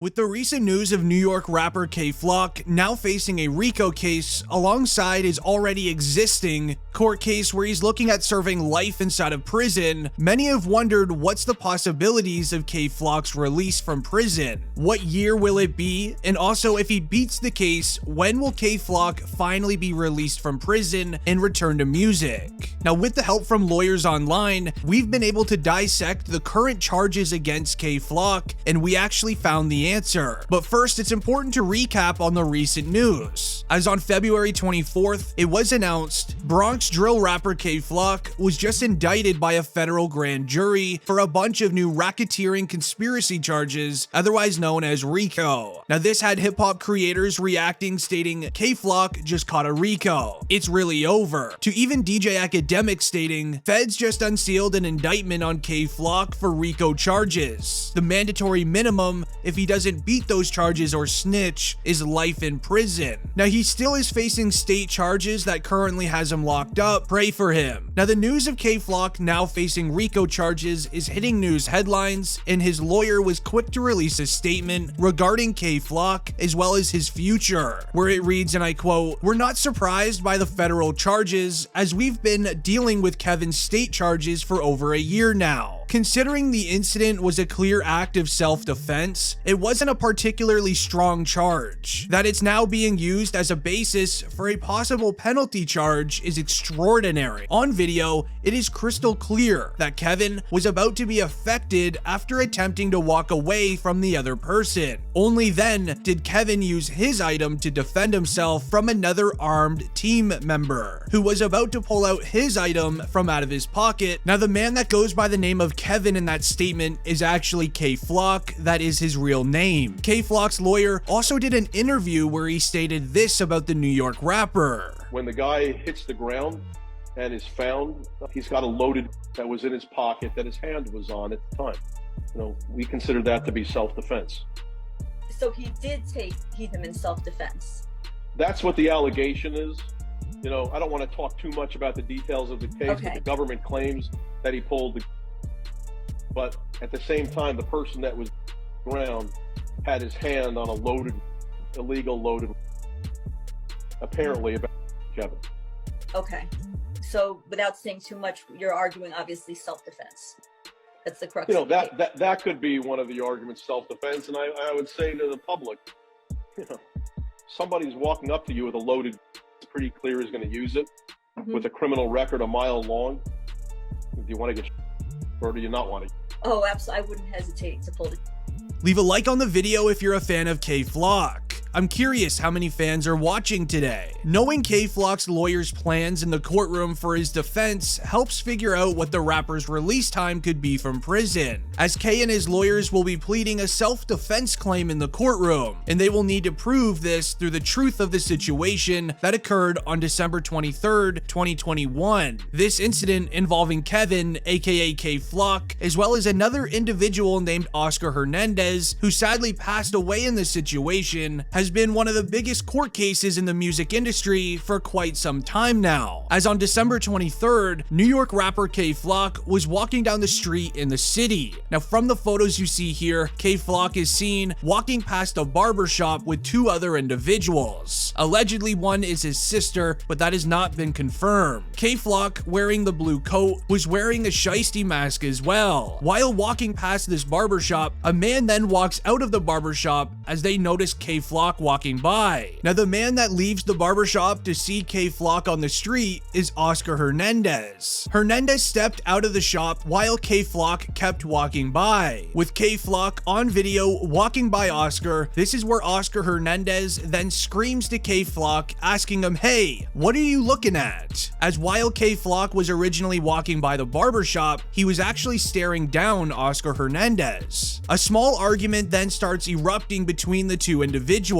With the recent news of New York rapper Kay Flock now facing a RICO case alongside his already existing court case where he's looking at serving life inside of prison, many have wondered what's the possibilities of Kay Flock's release from prison. What year will it be? And also, if he beats the case, when will Kay Flock finally be released from prison and return to music? Now, with the help from lawyers online, we've been able to dissect the current charges against Kay Flock, and we actually found the answer. But first, it's important to recap on the recent news. As on February 24th, it was announced Bronx drill rapper Kay Flock was just indicted by a federal grand jury for a bunch of new racketeering conspiracy charges, otherwise known as RICO. Now, this had hip-hop creators reacting, stating, Kay Flock just caught a RICO. It's really over. To even DJ Academic stating, feds just unsealed an indictment on Kay Flock for RICO charges. The mandatory minimum, if he doesn't beat those charges or snitch, is life in prison. Now, he still is facing state charges that currently has him locked up. Pray for him. Now, the news of Kay Flock now facing RICO charges is hitting news headlines, and his lawyer was quick to release a statement regarding Kay Flock as well as his future, where it reads, and I quote, "We're not surprised by the federal charges, as we've been dealing with Kevin's state charges for over a year now. Considering the incident was a clear act of self-defense, it wasn't a particularly strong charge. That it's now being used as a basis for a possible penalty charge is extraordinary. On video, it is crystal clear that Kevin was about to be affected after attempting to walk away from the other person. Only then did Kevin use his item to defend himself from another armed team member, who was about to pull out his item from out of his pocket. Now, the man that goes by the name of Kevin in that statement is actually Kay Flock. That is his real name. Kay Flock's lawyer also did an interview where he stated this about the New York rapper. When the guy hits the ground and is found, he's got a loaded that was in his pocket that his hand was on at the time. You know, we consider that to be self-defense. So he did take him in self-defense. That's what the allegation is. You know, I don't want to talk too much about the details of the case, Okay. but the government claims that he pulled the. But at the same time, the person that was on the ground had his hand on a loaded, illegal loaded, apparently about Kevin. Okay. So without saying too much, you're arguing obviously self-defense. That's the crux. You know, of the case. that could be one of the arguments, self-defense. And I would say to the public, you know, somebody's walking up to you with a loaded, it's pretty clear is going to use it, with a criminal record a mile long. Do you want to get, or do you not want to? Oh, absolutely. I wouldn't hesitate to pull the. Leave a like on the video if you're a fan of Kay Flock. I'm curious how many fans are watching today. Knowing Kay Flock's lawyer's plans in the courtroom for his defense helps figure out what the rapper's release time could be from prison, as Kay and his lawyers will be pleading a self-defense claim in the courtroom, and they will need to prove this through the truth of the situation that occurred on December 23rd, 2021. This incident involving Kevin, aka Kay Flock, as well as another individual named Oscar Hernandez, who sadly passed away in this situation, has been one of the biggest court cases in the music industry for quite some time now. As on December 23rd, New York rapper Kay Flock was walking down the street in the city. Now, from the photos you see here, Kay Flock is seen walking past a barbershop with two other individuals. Allegedly, one is his sister, but that has not been confirmed. Kay Flock, wearing the blue coat, was wearing a Shiesty mask as well. While walking past this barbershop, a man then walks out of the barbershop as they notice Kay Flock walking by. Now, the man that leaves the barbershop to see Kay Flock on the street is Oscar Hernandez. Hernandez stepped out of the shop while Kay Flock kept walking by. With Kay Flock on video walking by Oscar, this is where Oscar Hernandez then screams to Kay Flock, asking him, "Hey, what are you looking at?" As while Kay Flock was originally walking by the barbershop, he was actually staring down Oscar Hernandez. A small argument then starts erupting between the two individuals.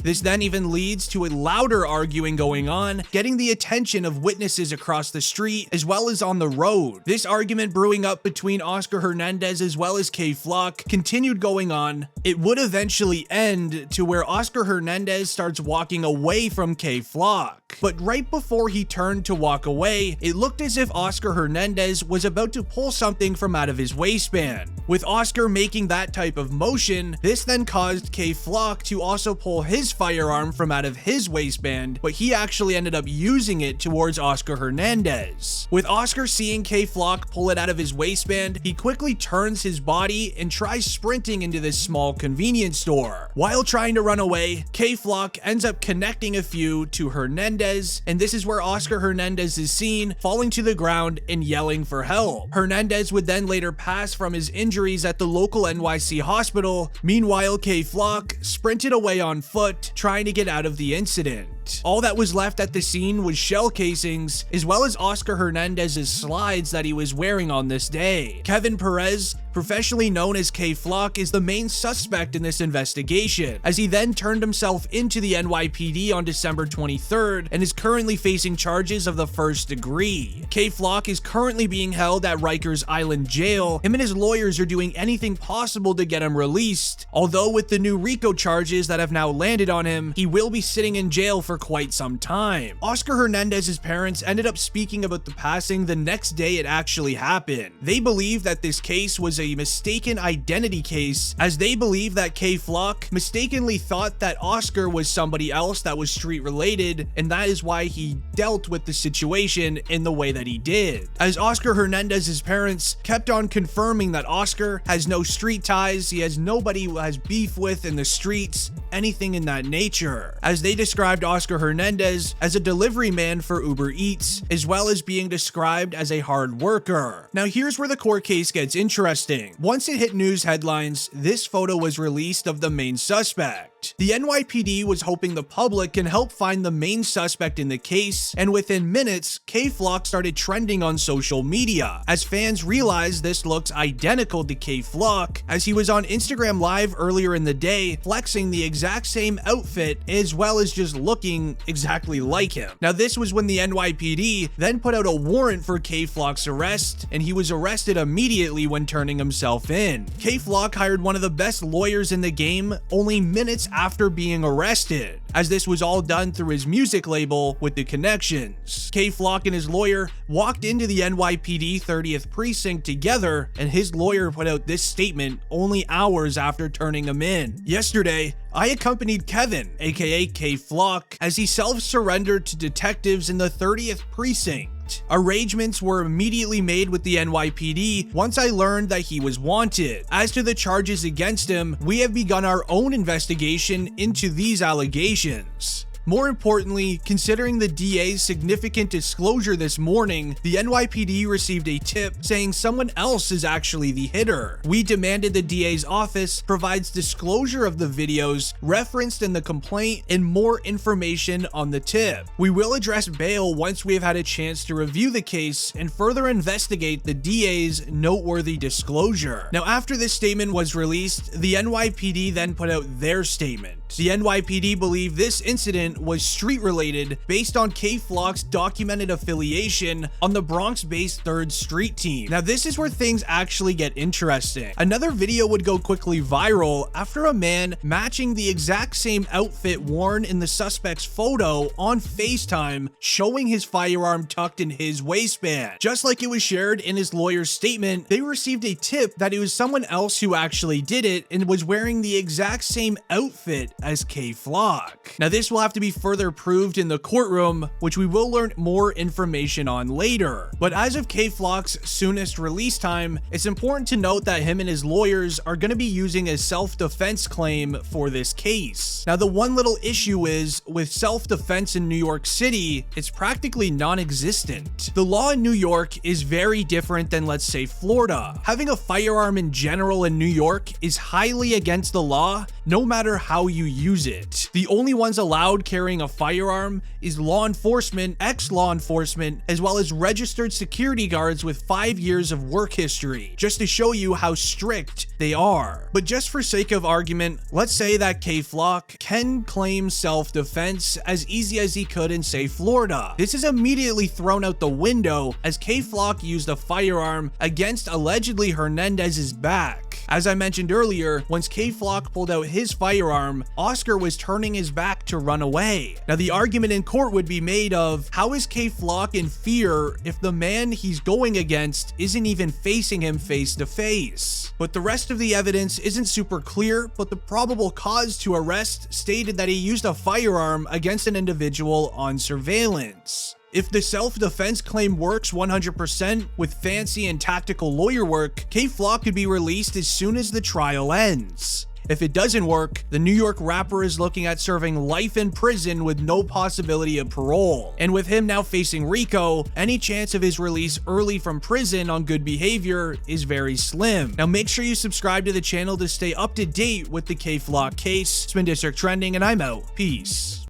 This then even leads to a louder arguing going on, getting the attention of witnesses across the street as well as on the road. This argument brewing up between Oscar Hernandez as well as Kay Flock continued going on. It would eventually end to where Oscar Hernandez starts walking away from Kay Flock. But right before he turned to walk away, it looked as if Oscar Hernandez was about to pull something from out of his waistband. With Oscar making that type of motion, this then caused K Flock to also pull his firearm from out of his waistband, but he actually ended up using it towards Oscar Hernandez. With Oscar seeing K Flock pull it out of his waistband, he quickly turns his body and tries sprinting into this small convenience store. While trying to run away, K Flock ends up connecting a few to Hernandez, and this is where Oscar Hernandez is seen falling to the ground and yelling for help. Hernandez would then later pass from his injuries at the local NYC hospital. Meanwhile, K Flock sprinted away on foot, trying to get out of the incident. All that was left at the scene was shell casings, as well as Oscar Hernandez's slides that he was wearing on this day. Kevin Perez, professionally known as K Flock, is the main suspect in this investigation, as he then turned himself into the NYPD on December 23rd and is currently facing charges of the first degree. K Flock is currently being held at Rikers Island Jail. Him and his lawyers are doing anything possible to get him released, although with the new RICO charges that have now landed on him, he will be sitting in jail for quite some time. Oscar Hernandez's parents ended up speaking about the passing the next day it actually happened. They believe that this case was a mistaken identity case, as they believe that K Flock mistakenly thought that Oscar was somebody else that was street related, and that is why he dealt with the situation in the way that he did. As Oscar Hernandez's parents kept on confirming that Oscar has no street ties, he has nobody who has beef with in the streets, anything in that nature, as they described Oscar Hernandez as a delivery man for Uber Eats, as well as being described as a hard worker. Now here's where the court case gets interesting. Once it hit news headlines, this photo was released of the main suspect. The NYPD was hoping the public can help find the main suspect in the case, and within minutes, K Flock started trending on social media, as fans realized this looks identical to K Flock, as he was on Instagram Live earlier in the day, flexing the exact same outfit, as well as just looking exactly like him. Now this was when the NYPD then put out a warrant for K Flock's arrest, and he was arrested immediately when turning himself in. K Flock hired one of the best lawyers in the game only minutes after being arrested, as this was all done through his music label with the connections. K Flock and his lawyer walked into the NYPD 30th precinct together, and his lawyer put out this statement only hours after turning him in. Yesterday, I accompanied Kevin, aka K Flock, as he self-surrendered to detectives in the 30th precinct. Arrangements were immediately made with the NYPD once I learned that he was wanted. As to the charges against him, we have begun our own investigation into these allegations. More importantly, considering the DA's significant disclosure this morning, the NYPD received a tip saying someone else is actually the hitter. We demanded the DA's office provides disclosure of the videos referenced in the complaint and more information on the tip. We will address bail once we have had a chance to review the case and further investigate the DA's noteworthy disclosure. Now, after this statement was released, the NYPD then put out their statement. The NYPD believed this incident was street related based on K Flock's documented affiliation on the Bronx-based 3rd Street team. Now this is where things actually get interesting. Another video would go quickly viral after a man matching the exact same outfit worn in the suspect's photo on FaceTime, showing his firearm tucked in his waistband. Just like it was shared in his lawyer's statement, they received a tip that it was someone else who actually did it and was wearing the exact same outfit as K Flock. Now this will have to be further proved in the courtroom, which we will learn more information on later. But as of K Flock's soonest release time, it's important to note that him and his lawyers are going to be using a self-defense claim for this case. Now the one little issue is, with self-defense in New York City, it's practically non-existent. The law in New York is very different than, let's say, Florida. Having a firearm in general in New York is highly against the law, no matter how you use it. The only ones allowed carrying a firearm is law enforcement, ex-law enforcement, as well as registered security guards with 5 years of work history, just to show you how strict they are. But just for sake of argument, let's say that K Flock can claim self-defense as easy as he could in, say, Florida. This is immediately thrown out the window, as K Flock used a firearm against allegedly Hernandez's back. As I mentioned earlier, once K-Flock pulled out his firearm, Oscar was turning his back to run away. Now, the argument in court would be made of, how is K-Flock in fear if the man he's going against isn't even facing him face to face? But the rest of the evidence isn't super clear, but the probable cause to arrest stated that he used a firearm against an individual on surveillance. If the self-defense claim works 100% with fancy and tactical lawyer work, K-Flock could be released as soon as the trial ends. If it doesn't work, the New York rapper is looking at serving life in prison with no possibility of parole. And with him now facing RICO, any chance of his release early from prison on good behavior is very slim. Now make sure you subscribe to the channel to stay up to date with the K-Flock case. It's been District Trending, and I'm out. Peace.